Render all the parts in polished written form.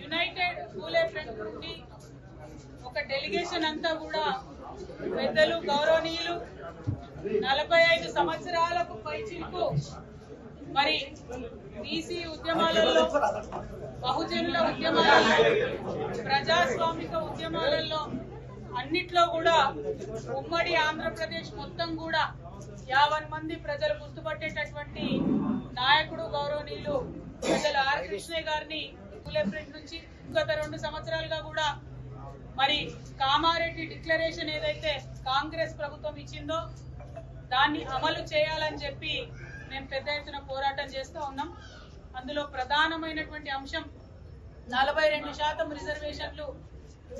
United పూలే front నుండి ఒక delegation అంతా కూడా పెద్దలు గౌరవనీయులు 45 సంవత్సరాలకు పైచిలకు మరి బీసీ ఉద్యమాలలో, బహుజనుల ఉద్యమాలలో, ప్రజాస్వామిక ఉద్యమాలలో అన్నిట్లో కూడా ఉమ్మడి ఆంధ్రప్రదేశ్ మొత్తం కూడా 50 మంది ప్రజలు గుర్తుపట్టేటటువంటి నాయకుడు గౌరవనీయులు పెద్దలు ఆర్ కృష్ణయ్య గారిని పూలే ఫ్రంట్ నుంచి గత 2 సంవత్సరాలుగా కూడా మరి కామారెడ్డి డిక్లరేషన్ ఏదైతే కాంగ్రెస్ ప్రభుత్వం ఇచ్చిందో దాన్ని అమలు చేయాలని చెప్పి మేము పెద్ద ఎత్తున పోరాటం చేస్తూ ఉన్నాం. అందులో ప్రధానమైనటువంటి అంశం 42% రిజర్వేషన్లు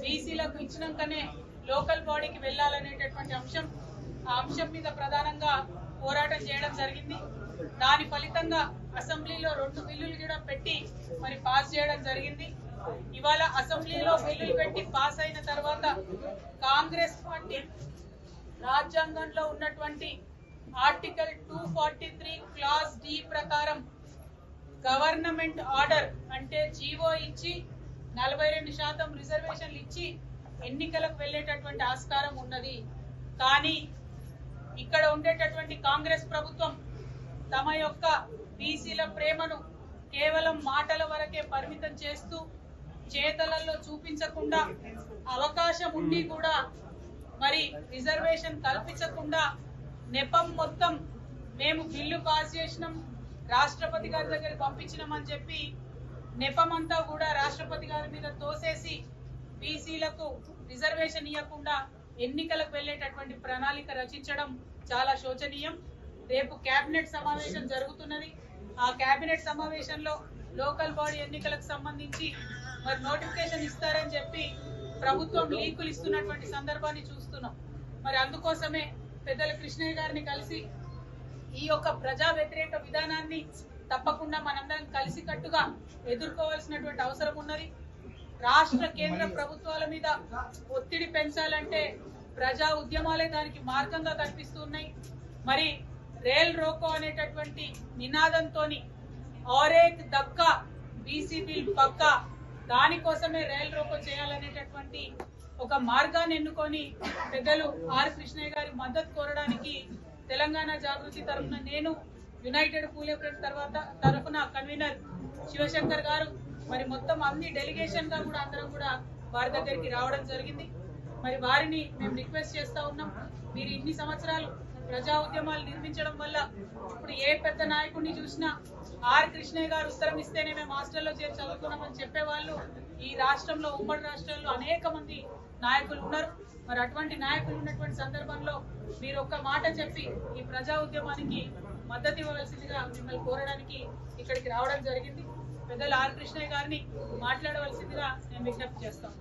బీసీలకు ఇచ్చినాకనే లోకల్ బాడీకి వెళ్ళాలనేటటువంటి అంశం. ఆ అంశం మీద ప్రధానంగా పోరాటం చేయడం జరిగింది. దాని ఫలితంగా అసెంబ్లీలో 2 బిల్లులు కూడా పెట్టి మరి పాస్ చేయడం జరిగింది. ఇవాళ అసెంబ్లీలో బిల్లులు పెట్టి పాస్ అయిన తర్వాత కాంగ్రెస్ పార్టీ రాజ్యాంగంలో ఉన్నటువంటి ఆర్టికల్ 243 క్లాస్ డి ప్రకారం గవర్నమెంట్ ఆర్డర్ అంటే జీవో ఇచ్చి 42% రిజర్వేషన్లు ఇచ్చి ఎన్నికలకు వెళ్ళేటటువంటి ఆస్కారం ఉన్నది. కానీ ఇక్కడ ఉండేటటువంటి కాంగ్రెస్ ప్రభుత్వం తమ యొక్క బీసీల ప్రేమను కేవలం మాటల వరకే పరిమితం చేస్తూ చేతలలో చూపించకుండా, అవకాశం ఉండి కూడా మరి రిజర్వేషన్ కల్పించకుండా నెపం మొత్తం మేము బిల్లు పాస్ చేసినాం, రాష్ట్రపతి గారి దగ్గర పంపించినామని చెప్పి నెపమంతా కూడా రాష్ట్రపతి గారి మీద తోసేసి బీసీలకు రిజర్వేషన్ ఇవ్వకుండా ఎన్నికలకు వెళ్ళేటటువంటి ప్రణాళిక రచించడం చాలా శోచనీయం. రేపు కేబినెట్ సమావేశం జరుగుతున్నది. ఆ కేబినెట్ సమావేశంలో లోకల్ బాడీ ఎన్నికలకు సంబంధించి మరి నోటిఫికేషన్ ఇస్తారని చెప్పి ప్రభుత్వం లీకులు ఇస్తున్నటువంటి సందర్భాన్ని చూస్తున్నాం. మరి అందుకోసమే పెద్దల కృష్ణయ్య గారిని కలిసి ఈ యొక్క ప్రజా వ్యతిరేక విధానాన్ని తప్పకుండా మనందరం కలిసికట్టుగా ఎదుర్కోవాల్సినటువంటి అవసరం ఉన్నది. రాష్ట్ర కేంద్ర ప్రభుత్వాల మీద ఒత్తిడి పెంచాలంటే ప్రజా ఉద్యమాలే దానికి మార్గంగా కనిపిస్తున్నాయి. మరి రేల్ రోకో అనేటటువంటి నినాదంతో ఆరేక్ దక్కా బీసీ బిల్ పక్కా, దానికోసమే రైల్ రోకో చేయాలనేటటువంటి ఒక మార్గాన్ని ఎన్నుకొని పెద్దలు ఆర్ కృష్ణయ్య గారి మద్దతు కోరడానికి తెలంగాణ జాగృతి తరఫున నేను, యునైటెడ్ పూలే ఫ్రంట్ తరఫున కన్వీనర్ శివశంకర్ గారు మరి మొత్తం అన్ని డెలిగేషన్ గా కూడా అందరం కూడా వారి దగ్గరికి రావడం జరిగింది. మరి వారిని మేము రిక్వెస్ట్ చేస్తా ఉన్నాం, మీరు ఇన్ని సంవత్సరాలు ప్రజా ఉద్యమాలు నిర్మించడం వల్ల ఇప్పుడు ఏ పెద్ద నాయకుడిని చూసినా ఆర్ కృష్ణయ్య గారు ఉత్తరం ఇస్తేనే మేము హాస్టల్లో చేరి చదువుకున్నామని చెప్పేవాళ్ళు ఈ రాష్ట్రంలో, ఉమ్మడి రాష్ట్రాల్లో అనేక మంది నాయకులు ఉన్నారు. మరి అటువంటి నాయకులు ఉన్నటువంటి సందర్భంలో మీరు ఒక్క మాట చెప్పి ఈ ప్రజా ఉద్యమానికి మద్దతు ఇవ్వవలసిందిగా మిమ్మల్ని కోరడానికి ఇక్కడికి రావడం జరిగింది. పెద్దలు ఆర్ కృష్ణయ్య గారిని మాట్లాడవలసిందిగా నేను విజ్ఞప్తి చేస్తాను.